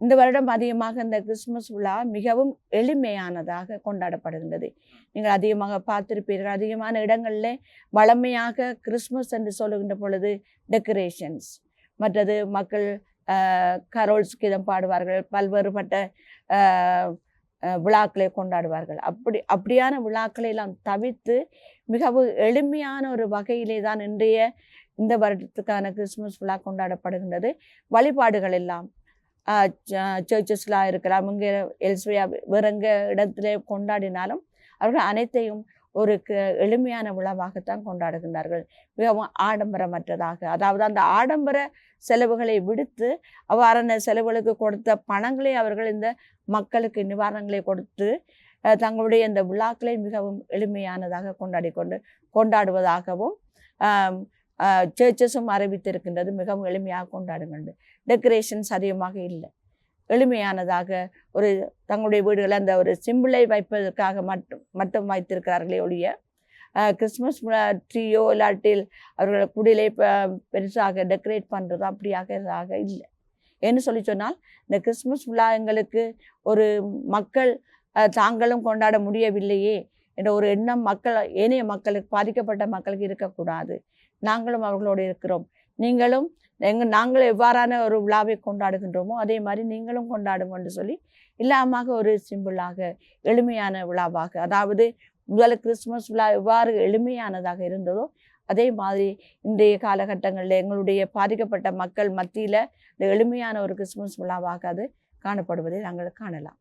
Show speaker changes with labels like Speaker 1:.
Speaker 1: இந்த வருடம் அதிகமாக இந்த கிறிஸ்துமஸ் விழா மிகவும் எளிமையானதாக கொண்டாடப்படுகின்றது. நீங்கள் அதிகமாக பார்த்திருப்பீர்கள், அதிகமான இடங்களில் வழமையாக கிறிஸ்துமஸ் என்று சொல்லுகின்ற பொழுது டெக்கரேஷன்ஸ், மற்றது மக்கள் கரோல்ஸ் கீதம் பாடுவார்கள், பல்வேறுபட்ட விழாக்களை கொண்டாடுவார்கள். அப்படியான விழாக்களை எல்லாம் தவிர்த்து மிகவும் எளிமையான ஒரு வகையிலே தான் இந்த வருடத்துக்கான கிறிஸ்துமஸ் விழா கொண்டாடப்படுகின்றது. வழிபாடுகள் எல்லாம் சர்ச்சஸ்லாம் இருக்கலாம், இங்கே எல்ஸ்வேயா வேற எங்கே இடத்துல கொண்டாடினாலும் அவர்கள் அனைத்தையும் ஒரு எளிமையான விழாவாகத்தான் கொண்டாடுகின்றார்கள். மிகவும் ஆடம்பரமற்றதாக, அதாவது அந்த ஆடம்பர செலவுகளை விடுத்து அவ்வாறான செலவுகளுக்கு கொடுத்த பணங்களை அவர்கள் இந்த மக்களுக்கு நிவாரணங்களை கொடுத்து தங்களுடைய இந்த விழாக்களை மிகவும் எளிமையானதாக கொண்டாடுவதாகவும் சர்ச்சஸும் அறிவித்திருக்கின்றது. மிகவும் எளிமையாக கொண்டாடுங்கள். டெக்கரேஷன்ஸ் அதிகமாக இல்லை, எளிமையானதாக ஒரு தங்களுடைய வீடுகளை அந்த ஒரு சிம்பிளை வைப்பதற்காக மட்டும் வைத்திருக்கிறார்களே ஒழிய கிறிஸ்மஸ் ட்ரீயோ இல்லாட்டில் அவர்கள் குடிலை பெருசாக டெக்கரேட் பண்ணுறதோ அப்படியாக இல்லை. ஏன்னு சொன்னால் இந்த கிறிஸ்மஸ் விழா எங்களுக்கு ஒரு மக்கள் தாங்களும் கொண்டாட முடியவில்லையே என்ற ஒரு எண்ணம் ஏனைய மக்களுக்கு, பாதிக்கப்பட்ட மக்களுக்கு இருக்கக்கூடாது. நாங்களும் அவர்களோடு இருக்கிறோம், நீங்களும் நாங்கள் எவ்வாறான ஒரு விழாவை கொண்டாடுகின்றோமோ அதே மாதிரி நீங்களும் கொண்டாடுங்க என்று சொல்லி இல்லாமல் ஒரு சிம்பிளாக எளிமையான விழாவாக, அதாவது முதல் கிறிஸ்துமஸ் விழா எவ்வாறு எளிமையானதாக இருந்ததோ அதே மாதிரி இன்றைய காலகட்டங்களில் எங்களுடைய பாதிக்கப்பட்ட மக்கள் மத்தியில் இந்த எளிமையான ஒரு கிறிஸ்துமஸ் விழாவாக அது காணப்படுவதை நாங்கள் காணலாம்.